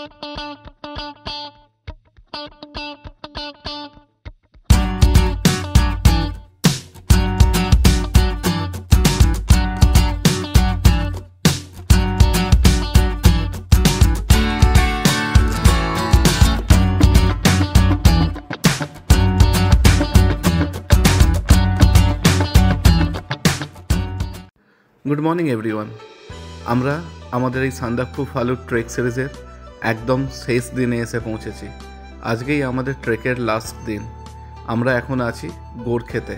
Good morning everyone আমরা আমাদের এই সান্দাকফু ফালুট ট্রেক সিরিজের একদম শেষ দিনে এসে পৌঁছেছি। আজকেই আমাদের ট্রেকের লাস্ট দিন। আমরা এখন আছি গোরখেতে।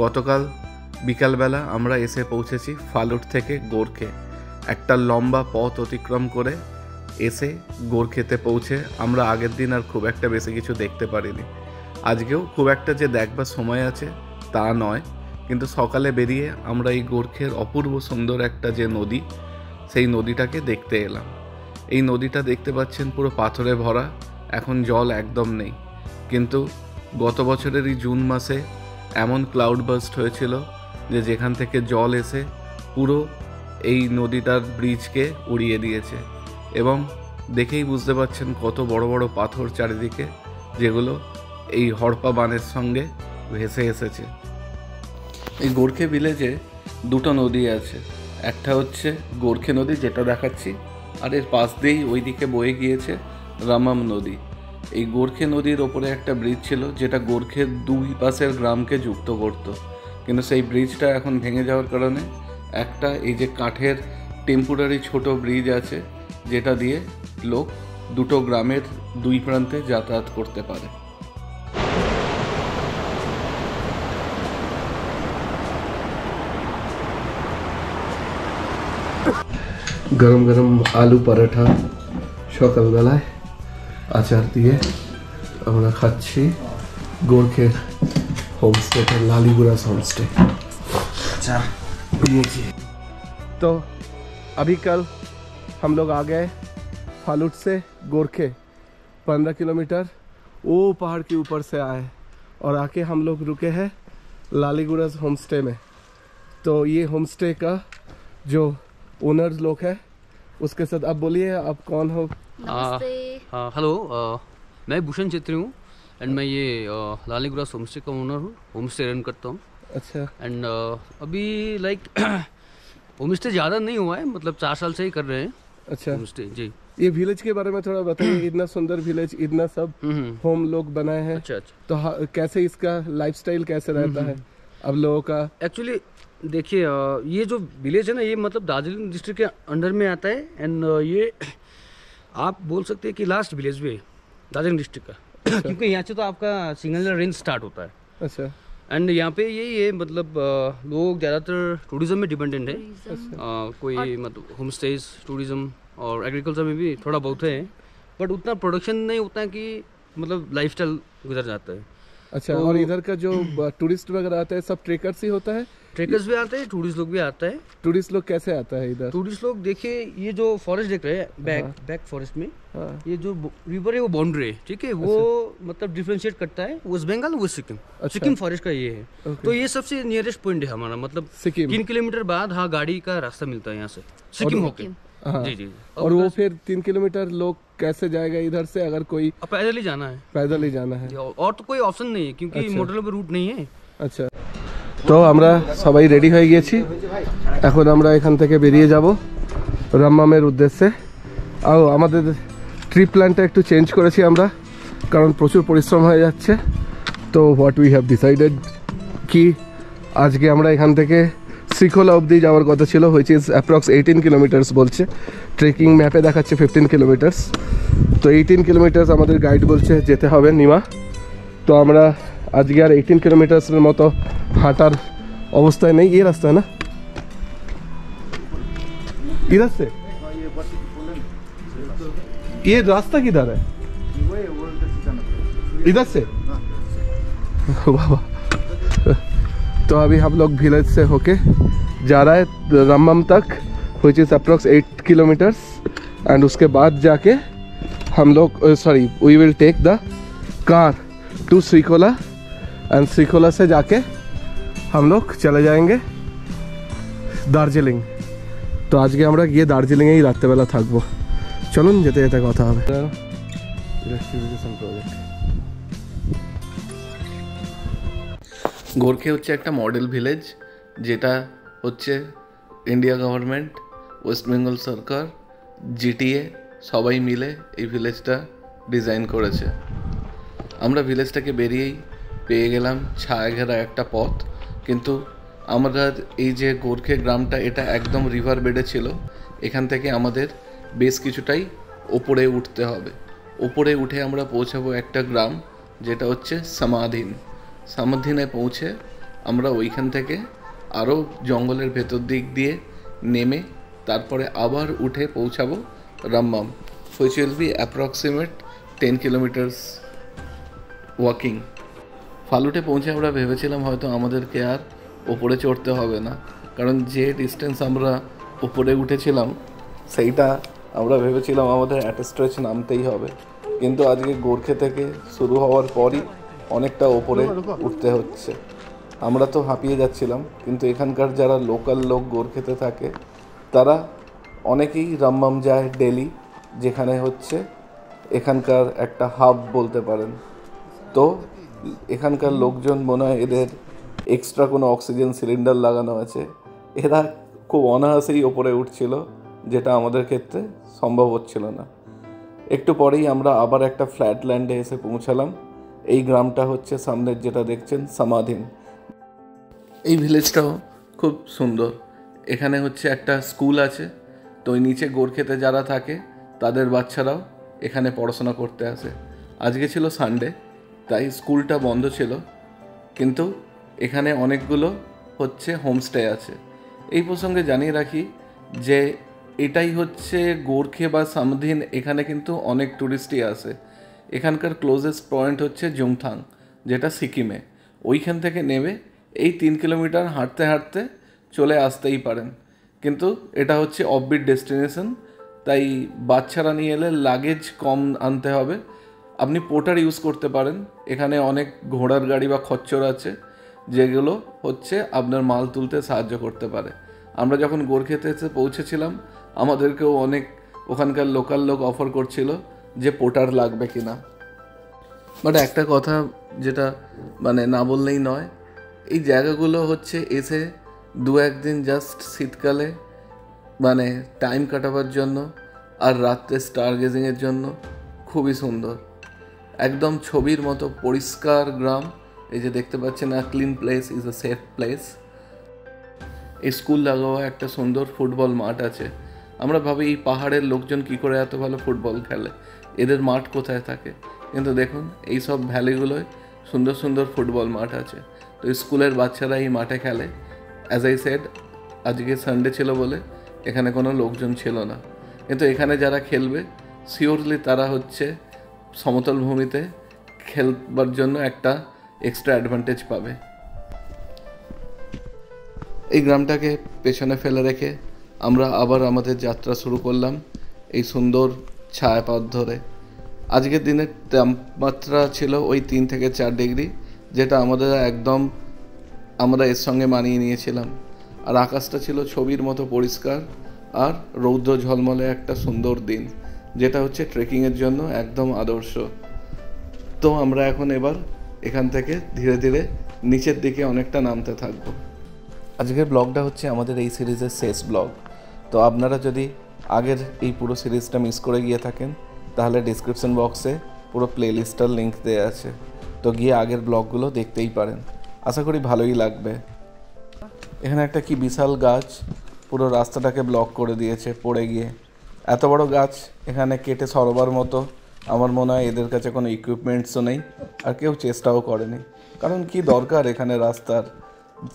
গতকাল বিকালবেলা আমরা এসে পৌঁছেছি ফালুট থেকে গোরখে। একটা লম্বা পথ অতিক্রম করে এসে গোরখেতে পৌঁছে আমরা আগের দিন আর খুব একটা বেশি কিছু দেখতে পারিনি। আজকেও খুব একটা যে দেখবার সময় আছে তা নয়, কিন্তু সকালে বেরিয়ে আমরা এই গোরখের অপূর্ব সুন্দর একটা যে নদী, সেই নদীটাকে দেখতে এলাম। এই নদীটা দেখতে পাচ্ছেন পুরো পাথরে ভরা, এখন জল একদম নেই। কিন্তু গত বছরেরই জুন মাসে এমন ক্লাউড বার্স্ট হয়েছিল যে যেখান থেকে জল এসে পুরো এই নদীটার ব্রিজকে উড়িয়ে দিয়েছে, এবং দেখেই বুঝতে পারছেন কত বড় বড় পাথর চারিদিকে, যেগুলো এই হড়পা বানের সঙ্গে ভেসে এসেছে। এই গোরখে ভিলেজে দুটো নদী আছে, একটা হচ্ছে গোরখে নদী যেটা দেখাচ্ছি, আর এর পাশ দিয়েই ওইদিকে বয়ে গিয়েছে রামাম নদী। এই গোরখে নদীর ওপরে একটা ব্রিজ ছিল যেটা গোরখের দুই পাশের গ্রামকে যুক্ত করত, কিন্তু সেই ব্রিজটা এখন ভেঙে যাওয়ার কারণে একটা এই যে কাঠের টেম্পোরারি ছোট ব্রিজ আছে, যেটা দিয়ে লোক দুটো গ্রামের দুই প্রান্তে যাতায়াত করতে পারে। গরম গরম আলু পরোটা সকালবেলায় আচার দিয়ে আমরা খাচ্ছি गोरखे होमस्टे पे, लालीगुरास होमस्टे। अच्छा तो अभी कल हम लोग आ गए फालुट से गोरखे 15 किलोमीटर वो पहाड़ के ऊपर से आए, और आके हम लोग रुके हैं लालीगुरास होमस्टे में। तो ये होमस्टे का जो ओनर्स लोग हैं उसके साथ आप बोलिए आप कौन हो। हेलो, मैं भूषण छेत्री हूँ एंड मैं ये लालीगुरास होमस्टे का ओनर हूँ, होमस्टे रन करता हूँ। अच्छा। एंड अभी लाइक होमस्टे ज़्यादा नहीं हुआ है, मतलब 4 साल से ही कर रहे हैं। अच्छा होमस्टे जी। ये विलेज के बारे में थोड़ा बताइए। इतना सुंदर विलेज, इतना सब होम लोग बनाए हैं। अच्छा अच्छा। तो कैसे इसका लाइफस्टाइल कैसे रहता है अब लोगों का? एक्चुअली देखिए, ये जो विलेज है ना, ये मतलब दार्जिलिंग डिस्ट्रिक्ट के अंडर में आता है। एंड ये आप बोल सकते हैं कि लास्ट विलेज भी है दार्जिलिंग डिस्ट्रिक्ट का। अच्छा। क्योंकि यहाँ से तो आपका सिंगल रेंज स्टार्ट होता है। अच्छा। एंड यहाँ पे यही है, मतलब लोग ज़्यादातर टूरिज्म में डिपेंडेंट है। कोई मतलब होम स्टेज, टूरिज्म और एग्रीकल्चर में भी थोड़ा बहुत है, बट उतना प्रोडक्शन नहीं होता है कि मतलब लाइफस्टाइल गुजर जाता है। अच्छा। तो और इधर का जो टूरिस्ट वगैरह आता है सब ट्रेकर्स ही होता है? ट्रेकर्स भी आते हैं, टूरिस्ट लोग भी आता है। टूरिस्ट लोग कैसे आता है इधर? टूरिस्ट लोग देखिए, ये जो फॉरेस्ट देख रहे हैं बैक फॉरेस्ट में, ये जो रिवर है वो बाउंड्री है, ठीक है। वो मतलब डिफरेंशिएट करता है वेस्ट बंगाल वेस्ट सिक्किम। सिक्किम फॉरेस्ट का ये है। तो ये सबसे नियरेस्ट पॉइंट है हमारा, मतलब 3 किलोमीटर बाद हाँ गाड़ी का रास्ता मिलता है यहाँ से सिक्किम होके। जी जी। और वो फिर 3 किलोमीटर लोग कैसे जाएगा इधर से? अगर कोई पैदल ही जाना है, पैदल ही जाना है, और तो कोई ऑप्शन नहीं है क्योंकि मोटर रूट नहीं है। আচ্ছা। তো আমরা সবাই রেডি হয়ে গেছি, এখন আমরা এখান থেকে বেরিয়ে যাব রাম্মামের উদ্দেশ্যে। আর আমাদের ট্রিপ প্ল্যানটা একটু চেঞ্জ করেছি আমরা, কারণ প্রচুর পরিশ্রম হয়ে যাচ্ছে। তো হোয়াট উই হ্যাভ ডিসাইডেড কি আজকে আমরা এখান থেকে শ্রীখোলা অবধি যাওয়ার কথা ছিল, হুইচ ইজ অ্যাপ্রক্স 18 কিলোমিটার্স বলছে, ট্রেকিং ম্যাপে দেখাচ্ছে 15 কিলোমিটার্স। তো 18 কিলোমিটার্স আমাদের গাইড বলছে যেতে হবে নিমা। তো আমরা আজকে আর 18 কিলোমিটার্সের মতো হাঁটার অবস্থায় নেই। ये रास्ता है ना, इधर से ये रास्ता किधर है? इधर से। बाबा, तो अभी हम लोग विलेज से होके जा रहा है रामम तक, which is approx 8 kilometres. And उसके बाद जाके हम लोग we will take the car to Srikhola, and Srikhola से जाके हम लोग चले जाएंगे दार्जिलिंग। तो आज के আমরা গিয়ে দার্জিলিংয়েই রাত্রেবেলা থাকবো। চলুন যেতে যেতে কথা হবে। ইলেকট্রিফিকেশন প্রজেক্ট গোর্খে হচ্ছে একটা মডেল ভিলেজ, যেটা হচ্ছে ইন্ডিয়া গভর্নমেন্ট, ওয়েস্ট বেঙ্গল সরকার, জিটিএ সবাই মিলে এই ভিলেজটা ডিজাইন করেছে। আমরা ভিলেজটাকে বেরিয়েই পেয়ে গেলাম ছায়া ঘেরা একটা পথ, কিন্তু আমরা এই যে গোর্খে গ্রামটা এটা একদম রিভার বেডে ছিল। এখান থেকে আমাদের বেশ কিছুটাই ওপরে উঠতে হবে। ওপরে উঠে আমরা পৌঁছাবো একটা গ্রাম যেটা হচ্ছে সমাধিন। সমাধিনে পৌঁছে আমরা ওইখান থেকে আরও জঙ্গলের ভেতর দিক দিয়ে নেমে তারপরে আবার উঠে পৌঁছাবো Rammam, which will be approximate 10 kilometres walking. ফালুটে পৌঁছে আমরা ভেবেছিলাম হয়তো আমাদেরকে আর ওপরে চড়তে হবে না, কারণ যে ডিস্টেন্স আমরা ওপরে উঠেছিলাম সেইটা আমরা ভেবেছিলাম আমাদের অ্যাট স্ট্রেচ নামতেই হবে, কিন্তু আজকে গোর্খে থেকে শুরু হওয়ার পরই অনেকটা ওপরে উঠতে হচ্ছে। আমরা তো হাঁপিয়ে যাচ্ছিলাম, কিন্তু এখানকার যারা লোকাল লোক গোর্খেতে থাকে তারা অনেকেই রাম্মাম যায় ডেলি, যেখানে হচ্ছে এখানকার একটা হাব বলতে পারেন। তো এখানকার লোকজন মনে হয় এদের এক্সট্রা কোনো অক্সিজেন সিলিন্ডার লাগানো আছে, এরা খুব অনায়াসেই ওপরে উঠছিল, যেটা আমাদের ক্ষেত্রে সম্ভব হচ্ছিল না। একটু পরেই আমরা আবার একটা ফ্ল্যাট ল্যান্ডে এসে পৌঁছালাম। এই গ্রামটা হচ্ছে সামনের যেটা দেখছেন সমাধিন। এই ভিলেজটাও খুব সুন্দর। এখানে হচ্ছে একটা স্কুল আছে, তো ওই নিচে গোর্খেতে যারা থাকে তাদের বাচ্চারাও এখানে পড়াশোনা করতে আসে। আজকে ছিল সানডে, তাই স্কুলটা বন্ধ ছিল, কিন্তু এখানে অনেকগুলো হচ্ছে হোমস্টে আছে। এই প্রসঙ্গে জানিয়ে রাখি যে এটাই হচ্ছে গোর্খে বা সামধিন, এখানে কিন্তু অনেক ট্যুরিস্টই আসে। এখানকার ক্লোজেস্ট পয়েন্ট হচ্ছে জুমথাং, যেটা সিকিমে। ওইখান থেকে নেমে এই 3 কিলোমিটার হাঁটতে হাঁটতে চলে আসতেই পারেন, কিন্তু এটা হচ্ছে অফবিট ডেস্টিনেশন, তাই বাচ্চারা নিয়ে এলে লাগেজ কম আনতে হবে। আপনি পোর্টার ইউজ করতে পারেন। এখানে অনেক ঘোড়ার গাড়ি বা খচ্চর আছে, যেগুলো হচ্ছে আপনার মাল তুলতে সাহায্য করতে পারে। আমরা যখন গোর্খেতে এসে পৌঁছেছিলাম আমাদেরকেও অনেক ওখানকার লোকাল লোক অফার করছিল যে পোর্টার লাগবে কিনা। বাট একটা কথা যেটা মানে না বললেই নয়, এই জায়গাগুলো হচ্ছে এসে 2-1 দিন জাস্ট শীতকালে মানে টাইম কাটাবার জন্য আর রাত্রে স্টার গেজিংয়ের জন্য খুবই সুন্দর। একদম ছবির মতো পরিষ্কার গ্রাম। এই যে দেখতে পাচ্ছেন, আ clean place is a safe place. এই স্কুল লাগাওয়া একটা সুন্দর ফুটবল মাঠ আছে। আমরা ভাবি এই পাহাড়ের লোকজন কি করে এত ভালো ফুটবল খেলে, এদের মাঠ কোথায় থাকে, কিন্তু দেখুন এই সব ভ্যালিগুলোয় সুন্দর সুন্দর ফুটবল মাঠ আছে। তো স্কুলের বাচ্চারা এই মাঠে খেলে। অ্যাজ আই সেড, আজকে সানডে ছিল বলে এখানে কোনো লোকজন ছিল না, কিন্তু এখানে যারা খেলবে শিওরলি তারা হচ্ছে সমতল ভূমিতে খেলবার জন্য একটা এক্সট্রা অ্যাডভান্টেজ পাবে। এই গ্রামটাকে পেছনে ফেলে রেখে আমরা আবার আমাদের যাত্রা শুরু করলাম এই সুন্দর ছায়াপথ ধরে। আজকের দিনের তাপমাত্রা ছিল ওই 3 থেকে 4 ডিগ্রি, যেটা আমরা এর সঙ্গে মানিয়ে নিয়েছিলাম। আর আকাশটা ছিল ছবির মতো পরিষ্কার আর রৌদ্র ঝলমলে একটা সুন্দর দিন, যেটা হচ্ছে ট্রেকিংয়ের জন্য একদম আদর্শ। তো আমরা এখন এবার এখান থেকে ধীরে ধীরে নিচের দিকে অনেকটা নামতে থাকবো। আজকের ব্লগটা হচ্ছে আমাদের এই সিরিজের শেষ ব্লগ। তো আপনারা যদি আগের এই পুরো সিরিজটা মিস করে গিয়ে থাকেন তাহলে ডিসক্রিপশন বক্সে পুরো প্লেলিস্টটার লিঙ্ক দেওয়া আছে, তো গিয়ে আগের ব্লগগুলো দেখতেই পারেন। আশা করি ভালোই লাগবে। এখানে একটা কি বিশাল গাছ পুরো রাস্তাটাকে ব্লক করে দিয়েছে পড়ে গিয়ে। এত বড় গাছ এখানে কেটে সরবার মতো আমার মনে হয় এদের কাছে কোনো ইকুইপমেন্টসও নেই, আর কেউ চেষ্টাও করেনি। কারণ কি দরকার এখানে রাস্তার,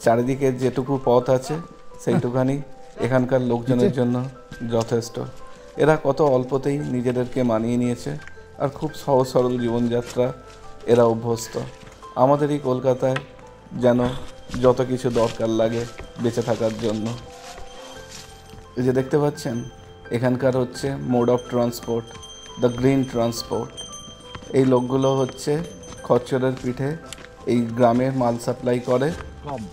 চারিদিকে যেটুকু পথ আছে সেইটুখানি এখানকার লোকজনের জন্য যথেষ্ট। এরা কত অল্পতেই নিজেদেরকে মানিয়ে নিয়েছে আর খুব সহজ সরল জীবনযাত্রা এরা অভ্যস্ত। আমাদের এই কলকাতায় যেন যত কিছু দরকার লাগে বেঁচে থাকার জন্য। এই যে দেখতে পাচ্ছেন এখানকার হচ্ছে mode of transport, the green transport. এই লোকগুলো হচ্ছে খচ্চরের পিঠে এই গ্রামে মাল সাপ্লাই করে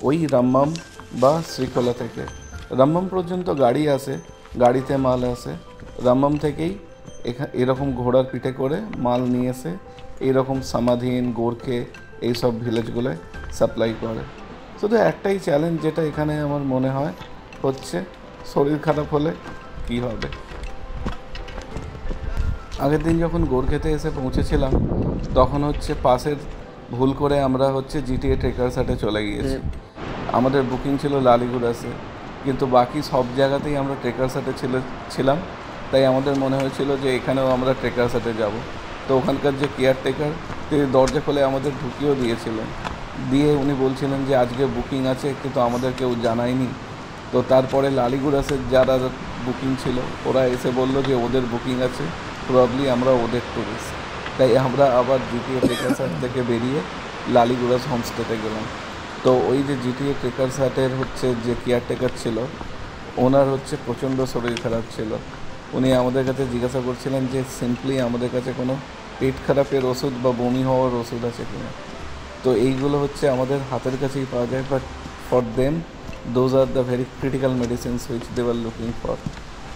ওই রাম্মাম বা শ্রীখোলা থেকে। রাম্মাম পর্যন্ত গাড়ি আসে, গাড়িতে মাল আসে, রাম্মাম থেকেই এরকম ঘোড়ার পিঠে করে মাল নিয়ে এসে এইরকম সমাধিন গোরখে এইসব ভিলেজগুলোয় সাপ্লাই করে। শুধু একটাই চ্যালেঞ্জ যেটা এখানে আমার মনে হয় হচ্ছে শরীর খারাপ হলে কি হবে। আগের দিন যখন গোরখেতে এসে পৌঁছেছিলাম তখন হচ্ছে পাশের ভুল করে আমরা হচ্ছে জিটিএ ট্রেকারসাটে চলে গিয়েছি। আমাদের বুকিং ছিল লালিগুড়াসে, কিন্তু বাকি সব জায়গাতেই আমরা ট্রেকারসাটে ছিলাম, তাই আমাদের মনে হয়েছিল যে এখানেও আমরা ট্রেকারসাটে যাব। তো ওখানকার যে কেয়ারটেকার তিনি দরজা খুলে আমাদের ঢুকিয়েও দিয়েছিলেন, দিয়ে উনি বলছিলেন যে আজকে বুকিং আছে কিন্তু আমাদের কেউ জানায়নি। তো তারপরে লালিগুড়াসের যারা বুকিং ছিল ওরা এসে বলল যে ওদের বুকিং আছে, প্রবলি আমরা ওদের টুরিস্ট। তাই আমরা আবার জিটিএ ট্রেকারসাট থেকে বেরিয়ে লালিগুড়াস হোমস্টেতে গেলাম। তো ওই যে জিটিএ ট্রেকারসাটের হচ্ছে যে কেয়ারটেকার ছিল ওনার হচ্ছে প্রচণ্ড শরীর খারাপ ছিল। উনি আমাদের কাছে জিজ্ঞাসা করছিলেন যে সিম্পলি আমাদের কাছে কোনো পেট খারাপের ওষুধ বা বমি হওয়ার ওষুধ আছে কিনা। তো এইগুলো হচ্ছে আমাদের হাতের কাছেই পাওয়া যায়, but for them those are the very critical medicines which they were looking for.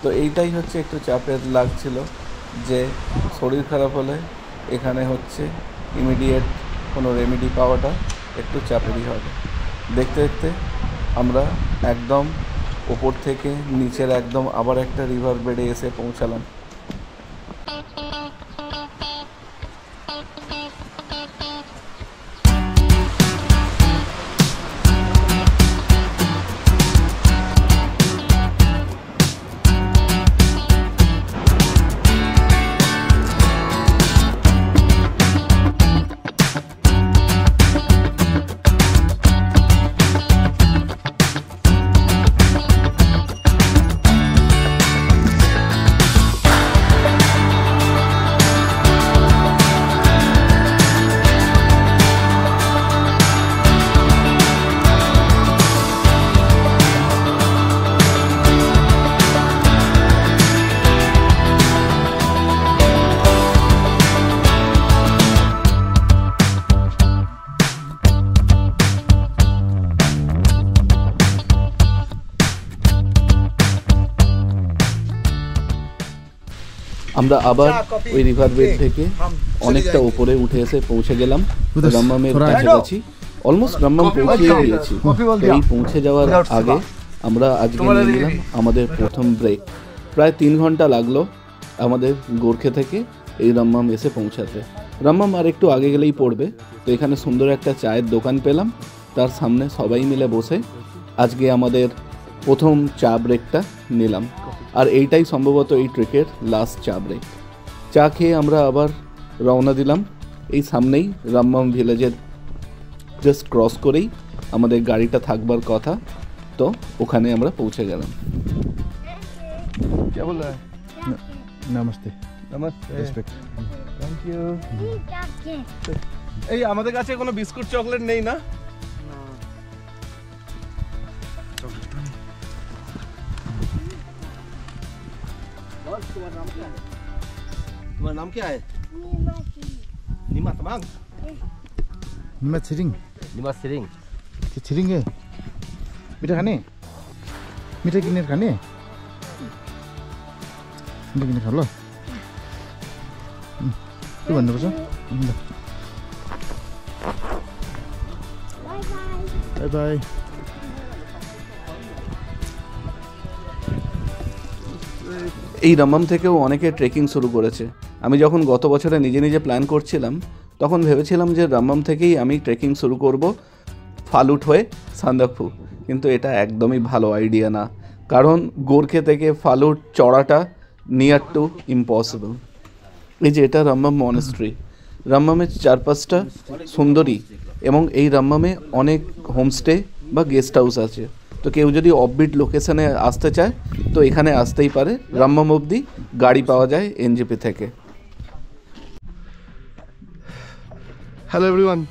তো এইটাই হচ্ছে একটু চাপের লাগছিল যে শরীর খারাপ হলে এখানে হচ্ছে ইমিডিয়েট কোনো রেমেডি পাওয়াটা একটু চাপেরই হবে। দেখতে দেখতে আমরা একদম ওপর থেকে নিচের একদম আবার একটা রিভার বেডে এসে পৌঁছালাম। আমরা আবার ওই রিভার বেড থেকে অনেকটা উপরে উঠে এসে পৌঁছে গেলাম রাম্মামের কাছাকাছি। অলমোস্ট রাম্মাম পৌঁছে গিয়েছি। এই পৌঁছে যাওয়ার আগে আমরা আজকে নিয়ে নিলাম আমাদের প্রথম ব্রেক। প্রায় 3 ঘন্টা লাগলো আমাদের গোরখে থেকে এই রাম্মাম এসে পৌঁছাতে। রাম্মাম আর একটু আগে গেলেই পড়বে। তো এখানে সুন্দর একটা চায়ের দোকান পেলাম, তার সামনে সবাই মিলে বসে আজকে আমাদের প্রথম চা ব্রেকটা নিলাম। আর এইটাই সম্ভবত এই ট্রেকের লাস্ট চা ব্রেক। চা খেয়ে আমরা আবার রওনা দিলাম। এই সামনেই রাম্মাম ভিলেজের জাস্ট ক্রস করেই আমাদের গাড়িটা থাকবার কথা। তো ওখানে আমরা পৌঁছে গেলাম। Namaste. Namaste. Respect. Thank you. এই আমাদের কাছে কোনো বিস্কুট চকলেট নেই না? तुम्हारा नाम क्या है? नीमा तमांग। नीमा सिरिंग। निमा सिरिंग। कि सिरिंग है? मीठा खाने? मीठा किने खाने? मीठा किने खा ल। के भन्नुपर्छ? By by. এই রাম্মাম থেকেও অনেকে ট্রেকিং শুরু করেছে। আমি যখন গত বছরে নিজে নিজে প্ল্যান করছিলাম তখন ভেবেছিলাম যে রাম্মাম থেকেই আমি ট্রেকিং শুরু করব ফালুট হয়ে সান্দাকফু, কিন্তু এটা একদমই ভালো আইডিয়া না, কারণ গোরখে থেকে ফালুট চড়াটা নিয়ার টু ইম্পসিবল। এই যে এটা রাম্মাম মনেস্ট্রি। রাম্মামের চারপাশটা সুন্দরী এবং এই রাম্মামে অনেক হোমস্টে বা গেস্ট হাউস আছে। তো কেউ যদি অফবিট লোকেশনে আসতে চায় তো এখানে আসতেই পারে। রাম্মাম অবধি গাড়ি পাওয়া যায় এনজিপি থেকে। Hello everyone,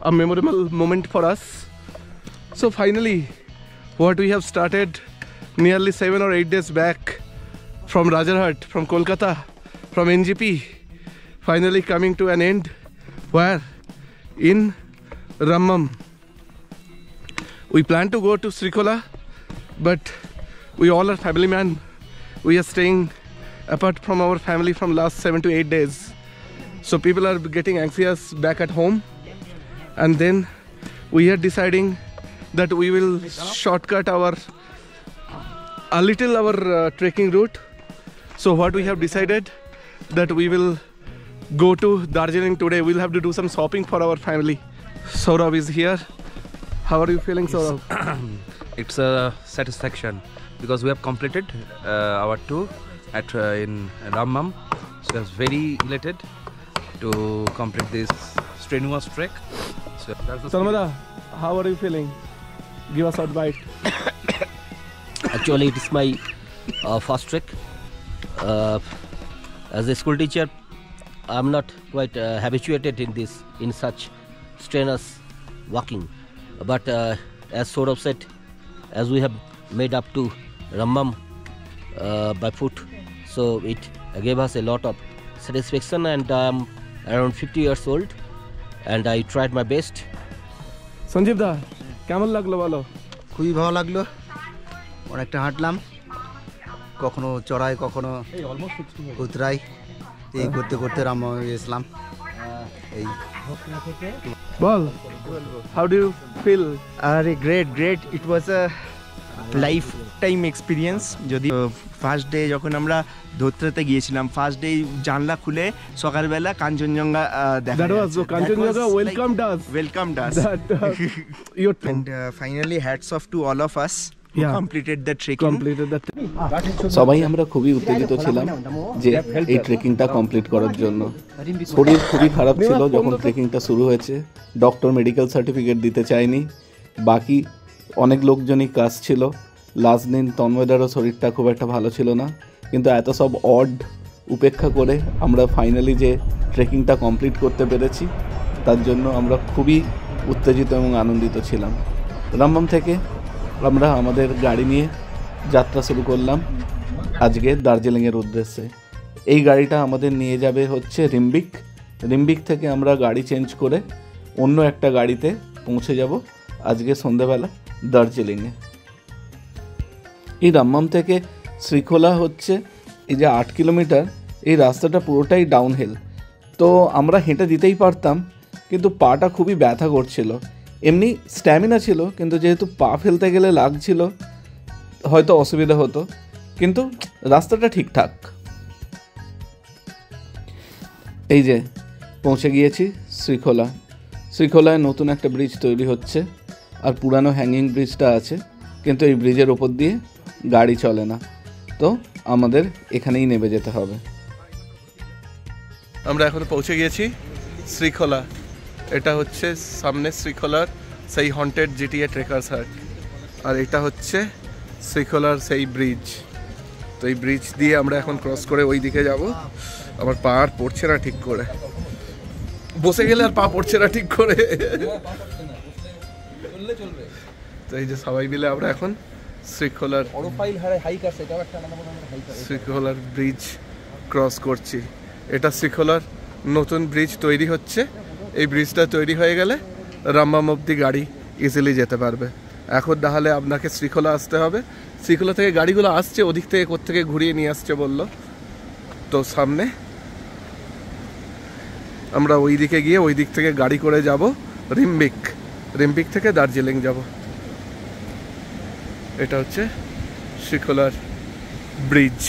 a memorable moment for us. So finally, what we have started nearly 7 or 8 days back from Rajarhat, from Kolkata, from NGP, finally coming to an end. Where? In Rammam. We plan to go to Srikola, but we all are family man. We are staying apart from our family from last 7 to 8 days. So people are getting anxious back at home, and then we are deciding that we will shortcut our trekking route. So what we have decided that we will go to Darjeeling today. We'll have to do some shopping for our family. Saurabh is here. How are you feeling, Saurabh? It's a satisfaction because we have completed our tour at in Rammam. So I was very elated to complete this strenuous trek. So that's the Sarmada, how are you feeling? Give us a bite. Actually, it is my first trek. As a school teacher, I'm not quite habituated in such strenuous walking. But as Saurabh said, as we have made up to Rammam by foot, so it gave us a lot of satisfaction, and I'm around 50 years old, and I tried my best. Sanjeev দা, কেমন লাগলো বলো? খুবই ভালো লাগলো, অনেকটা হাঁটলাম, কখনো চড়াই কখনো উতরাই, এই করতে করতে রামমে গেছিলাম। এই বল, how do you feel? আরে গ্রেট, ইট ওয়াজ আ লাইফ টাইম এক্সপিরিয়েন্স। যদি ফার্স্ট ডে যখন আমরা ধোত্রাতে গিয়েছিলাম, ফার্স্ট ডে জানলা খুলে সকালবেলা কাঞ্চনজঙ্ঘা দেখা, That was Kanchenjunga welcomed us. That your and finally hats off to all of us who Yeah. completed the trekking. completed that. সবাই আমরা খুবই উত্তেজিত ছিলাম যে এই ট্রেকিংটা কমপ্লিট করার জন্য। শরীর খুবই খারাপ ছিল যখন ট্রেকিংটা শুরু হয়েছে। ডক্টর মেডিকেল সার্টিফিকেট দিতে চায়নি, বাকি অনেক লোকজনই কাজ ছিল। লাস্ট দিন তন্ময়দারও শরীরটা খুব একটা ভালো ছিল না, কিন্তু এত সব অড উপেক্ষা করে আমরা ফাইনালি যে ট্রেকিংটা কমপ্লিট করতে পেরেছি তার জন্য আমরা খুবই উত্তেজিত এবং আনন্দিত ছিলাম। রামবাম থেকে আমরা আমাদের গাড়ি নিয়ে যাত্রা শুরু করলাম আজকে দার্জিলিংয়ের উদ্দেশ্যে। এই গাড়িটা আমাদের নিয়ে যাবে হচ্ছে রিম্বিক থেকে আমরা গাড়ি চেঞ্জ করে অন্য একটা গাড়িতে পৌঁছে যাব আজকে সন্ধ্যেবেলা দার্জিলিংয়ে। এই রামবাম থেকে শ্রীখোলা হচ্ছে এই যে 8 কিলোমিটার, এই রাস্তাটা পুরোটাই ডাউনহিল। তো আমরা হেঁটে দিতেই পারতাম, কিন্তু পাটা খুবই ব্যথা করছিল। এমনি স্ট্যামিনা ছিল, কিন্তু যেহেতু পা ফেলতে গেলে লাগছিল হয়তো অসুবিধা হতো, কিন্তু রাস্তাটা ঠিকঠাক। এই যে পৌঁছে গিয়েছি শ্রীখোলায় নতুন একটা ব্রিজ তৈরি হচ্ছে, আর পুরানো হ্যাঙ্গিং ব্রিজটা আছে, কিন্তু এই ব্রিজের ওপর দিয়ে গাড়ি চলে না, তো আমাদের এখানেই নেমে যেতে হবে। আমরা এখন পৌঁছে গিয়েছি শ্রীখোলা। এটা হচ্ছে সামনে শ্রীখোলার সেই হন্টেড জিটিএ ট্রেকার্স হাট, আর এটা হচ্ছে শ্রীখোলার সেই ব্রিজ। তো এই ব্রিজ দিয়ে আমরা এখন ক্রস করে ওই দিকে যাব। আমার পা আর পড়ছে না ঠিক করে, বসে গেলে আর পা পড়ছে না ঠিক করে। তো এই যে সবাই মিলে আমরা এখন শ্রীখোলার ব্রিজ ক্রস করছি। এটা শ্রীখোলার নতুন ব্রিজ তৈরি হচ্ছে। এই ব্রিজটা তৈরি হয়ে গেলে রামবাম অব্দি গাড়ি ইজিলি যেতে পারবে। এখন তাহলে আপনাকে শ্রীখোলা আসতে হবে। শ্রীখোলা থেকে গাড়িগুলো আসছে, ওদিক থেকে কোত্থেকে ঘুরিয়ে নিয়ে আসছে বললো। তো সামনে আমরা ওই দিকে গিয়ে ওই দিক থেকে গাড়ি করে যাব রিম্বিক থেকে দার্জিলিং যাব। এটা হচ্ছে শ্রীখোলার ব্রিজ।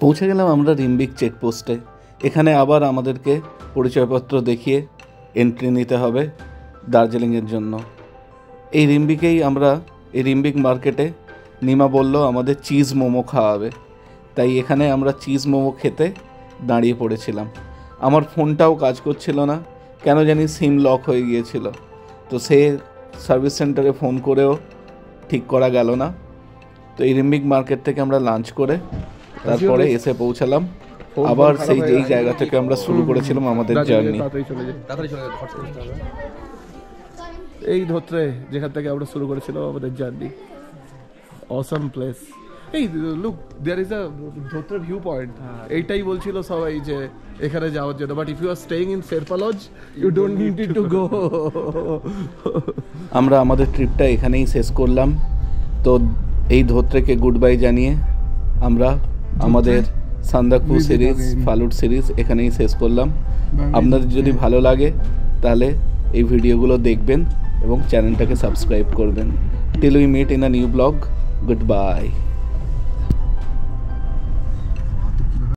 পৌঁছে গেলাম আমরা রিম্বিক চেকপোস্টে। এখানে আবার আমাদেরকে পরিচয়পত্র দেখিয়ে এন্ট্রি নিতে হবে দার্জিলিংয়ের জন্য। এই রিম্বিক মার্কেটে নিমা বলল আমাদের চিজ মোমো খাওয়াবে, তাই এখানে আমরা চিজ মোমো খেতে দাঁড়িয়ে পড়েছিলাম। আমার ফোনটাও কাজ করছিল না, কেন জানি সিম লক হয়ে গিয়েছিল। তো সে সার্ভিস সেন্টারে ফোন করেও ঠিক করা গেল না। তো এই রিম্বিক মার্কেট থেকে আমরা লাঞ্চ করে তারপরে এসে পৌঁছালাম আবার সেই যেই জায়গা থেকে আমরা শুরু করেছিলাম আমাদের জার্নি। এই ধোত্রে যেখান থেকে আমরা শুরু করেছিলাম আমাদের জার্নি, অসাম প্লেস। এই look, there is a Dhotrey view point. এইটাই বলছিল সবাই যে এখানে যাওয়ার জন্য, but if you are staying in Sherpa lodge you don't need to go. আমরা আমাদের ট্রিপটা এখানেই শেষ করলাম। তো এই ধোত্রেকে গুড বাই জানিয়ে আমরা আমাদের সান্দাকফু সিরিজ, ফালুট সিরিজ এখানেই শেষ করলাম। আপনাদের যদি ভালো লাগে তাহলে এই ভিডিওগুলো দেখবেন এবং চ্যানেলটাকে সাবস্ক্রাইব করবেন। Till we meet in a new blog, good by.